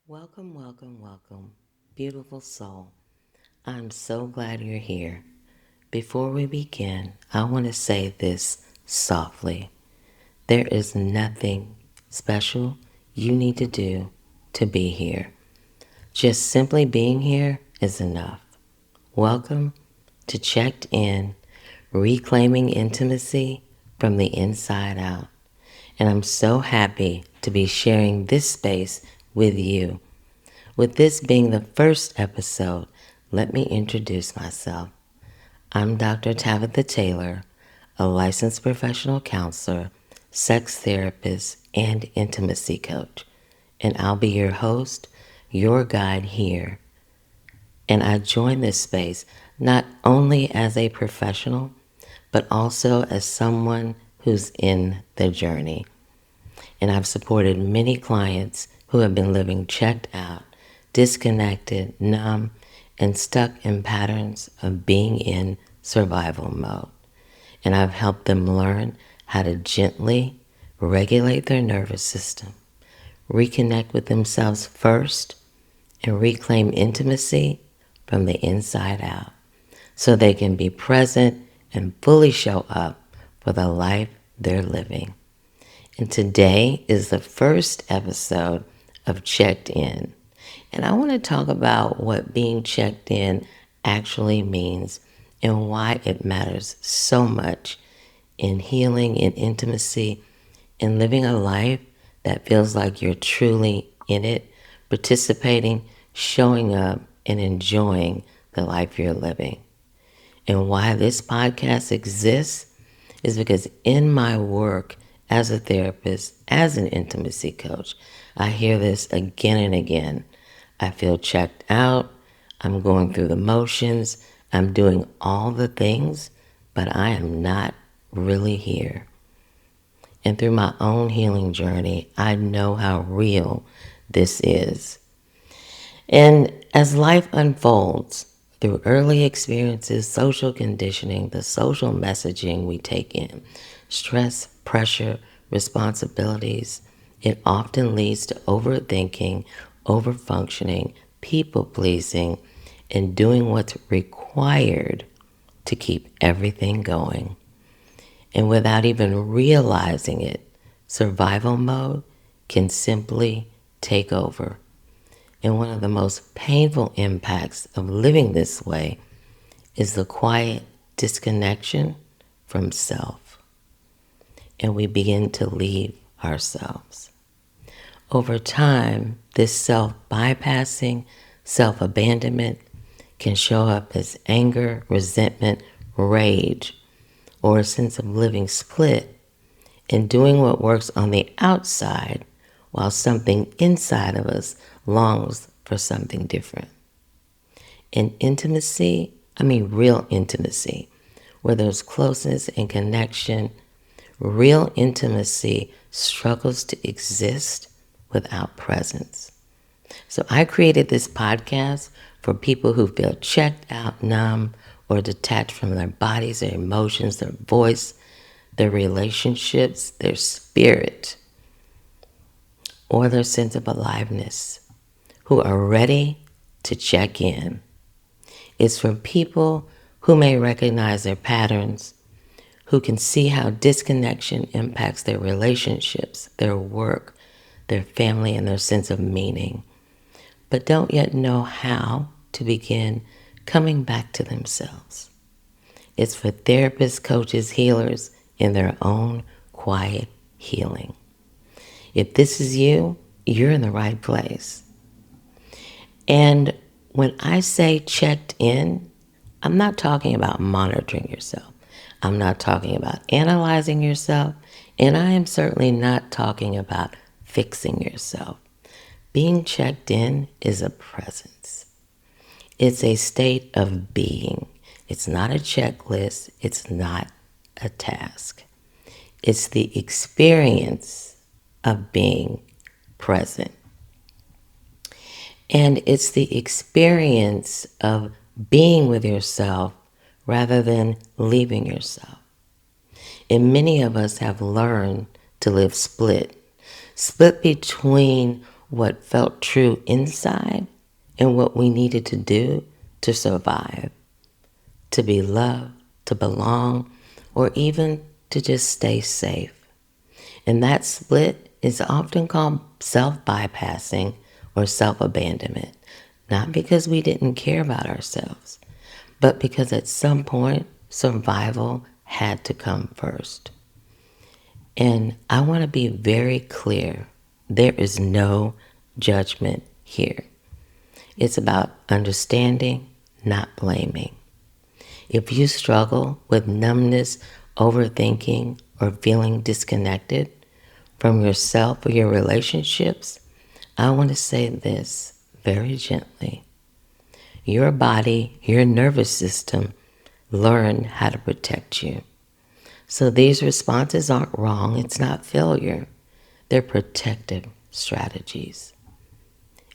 Welcome, welcome, welcome, beautiful soul. I'm so glad you're here. Before we begin, I want to say this softly. There is nothing special you need to do to be here. Just simply being here is enough. Welcome to Checked In, reclaiming intimacy from the inside out. And I'm so happy to be sharing this space with you. With this being the first episode, let me introduce myself. I'm Dr. Tabitha Taylor, a licensed professional counselor, sex therapist, and intimacy coach. And I'll be your host, your guide here. And I joined this space not only as a professional, but also as someone who's in the journey. And I've supported many clients who have been living checked out, disconnected, numb, and stuck in patterns of being in survival mode. And I've helped them learn how to gently regulate their nervous system, reconnect with themselves first, and reclaim intimacy from the inside out so they can be present and fully show up for the life they're living. And today is the first episode of Checked In. And I want to talk about what being checked in actually means and why it matters so much in healing and intimacy and living a life that feels like you're truly in it, participating, showing up, and enjoying the life you're living. And why this podcast exists is because in my work as a therapist, as an intimacy coach, I hear this again and again. I feel checked out. I'm going through the motions. I'm doing all the things, but I am not really here. And through my own healing journey, I know how real this is. And as life unfolds, through early experiences, social conditioning, the social messaging we take in, stress, pressure, responsibilities, it often leads to overthinking, overfunctioning, people pleasing, and doing what's required to keep everything going. And without even realizing it, survival mode can simply take over. And one of the most painful impacts of living this way is the quiet disconnection from self. And we begin to leave ourselves. Over time, this self-bypassing, self-abandonment can show up as anger, resentment, rage, or a sense of living split and doing what works on the outside while something inside of us longs for something different. In intimacy, real intimacy, where there's closeness and connection, real intimacy struggles to exist without presence. So I created this podcast for people who feel checked out, numb, or detached from their bodies, their emotions, their voice, their relationships, their spirit, or their sense of aliveness, who are ready to check in. It's for people who may recognize their patterns, who can see how disconnection impacts their relationships, their work, their family, and their sense of meaning, but don't yet know how to begin coming back to themselves. It's for therapists, coaches, healers in their own quiet healing. If this is you, you're in the right place. And when I say checked in, I'm not talking about monitoring yourself. I'm not talking about analyzing yourself. And I am certainly not talking about fixing yourself. Being checked in is a presence. It's a state of being. It's not a checklist. It's not a task. It's the experience of being present. And it's the experience of being with yourself rather than leaving yourself. And many of us have learned to live split between what felt true inside and what we needed to do to survive, to be loved, to belong, or even to just stay safe. And that split is often called self-bypassing or self-abandonment, not because we didn't care about ourselves, but because at some point, survival had to come first. And I want to be very clear. There is no judgment here. It's about understanding, not blaming. If you struggle with numbness, overthinking, or feeling disconnected from yourself or your relationships, I want to say this very gently. Your body, your nervous system learn how to protect you. So these responses aren't wrong. It's not failure. They're protective strategies.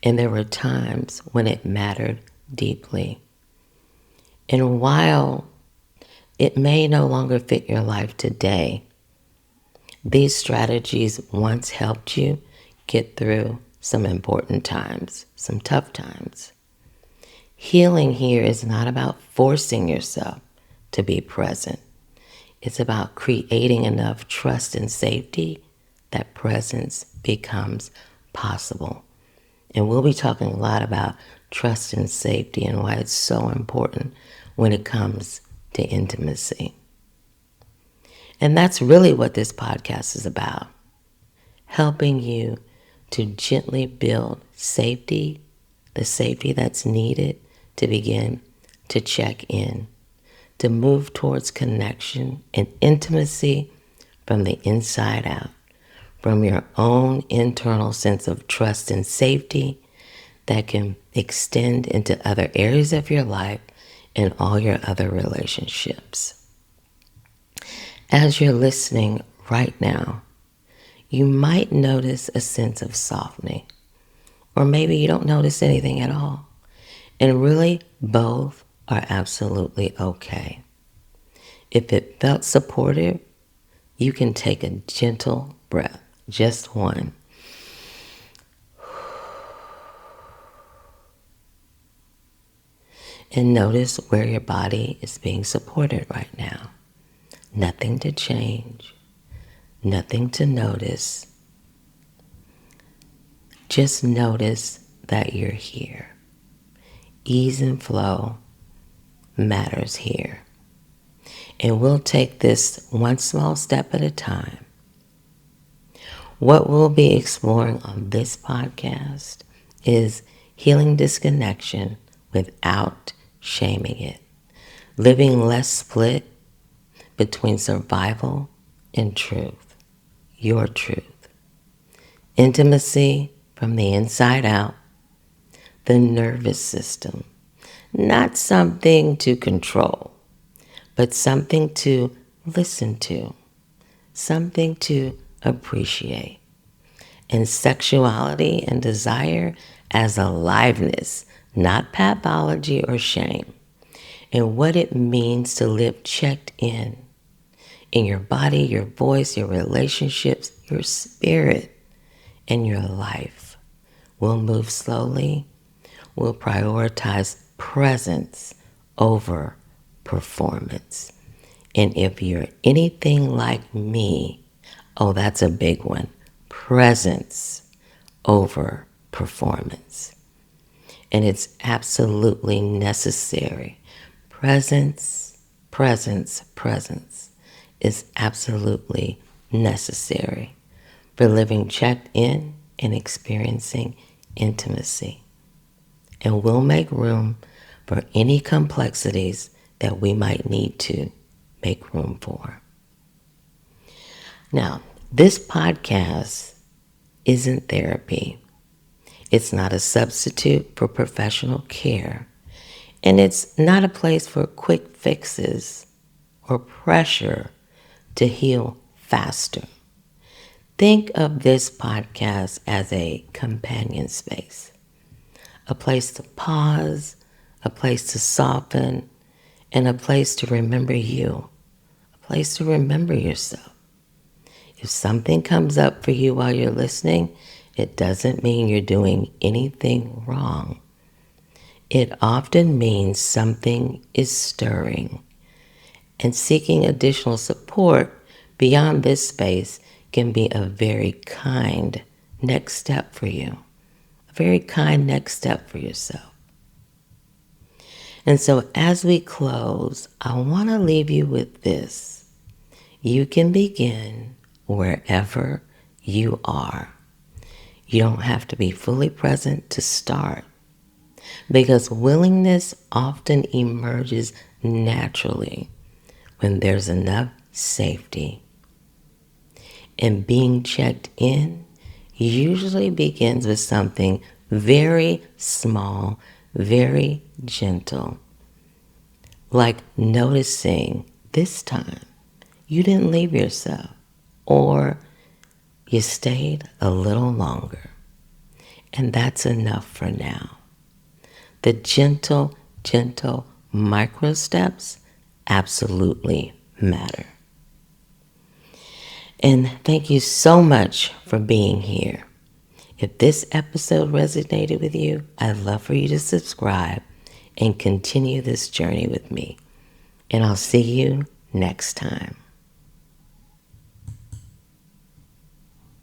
And there were times when it mattered deeply. And while it may no longer fit your life today, these strategies once helped you get through some important times, some tough times. Healing here is not about forcing yourself to be present. It's about creating enough trust and safety that presence becomes possible. And we'll be talking a lot about trust and safety and why it's so important when it comes to intimacy. And that's really what this podcast is about. Helping you to gently build safety, the safety that's needed to begin to check in, to move towards connection and intimacy from the inside out, from your own internal sense of trust and safety that can extend into other areas of your life and all your other relationships. As you're listening right now, you might notice a sense of softening, or maybe you don't notice anything at all. And really, both are absolutely okay. If it felt supportive, you can take a gentle breath, just one. And notice where your body is being supported right now. Nothing to change, nothing to notice. Just notice that you're here. Ease and flow matters here. And we'll take this one small step at a time. What we'll be exploring on this podcast is healing disconnection without shaming it. Living less split between survival and truth, your truth. Intimacy from the inside out, the nervous system, not something to control, but something to listen to, something to appreciate. And sexuality and desire as aliveness, not pathology or shame. And what it means to live checked in your body, your voice, your relationships, your spirit, and your life. We'll move slowly. We'll prioritize presence over performance. And if you're anything like me, oh, that's a big one. Presence over performance. And it's absolutely necessary. Presence is absolutely necessary for living checked in and experiencing intimacy. And we'll make room for any complexities that we might need to make room for. Now, this podcast isn't therapy. It's not a substitute for professional care. And it's not a place for quick fixes or pressure to heal faster. Think of this podcast as a companion space, a place to pause, a place to soften, and a place to remember you, a place to remember yourself. If something comes up for you while you're listening, It doesn't mean you're doing anything wrong. It often means something is stirring, and seeking additional support beyond this space can be a very kind next step for you, a very kind next step for yourself. And so as we close, I want to leave you with this. You can begin wherever you are. You don't have to be fully present to start, because willingness often emerges naturally when there's enough safety. And being checked in usually begins with something very small, very gentle, like noticing this time you didn't leave yourself, or you stayed a little longer. And that's enough for now. The gentle micro steps absolutely matter. And thank you so much for being here. If this episode resonated with you, I'd love for you to subscribe and continue this journey with me. And I'll see you next time.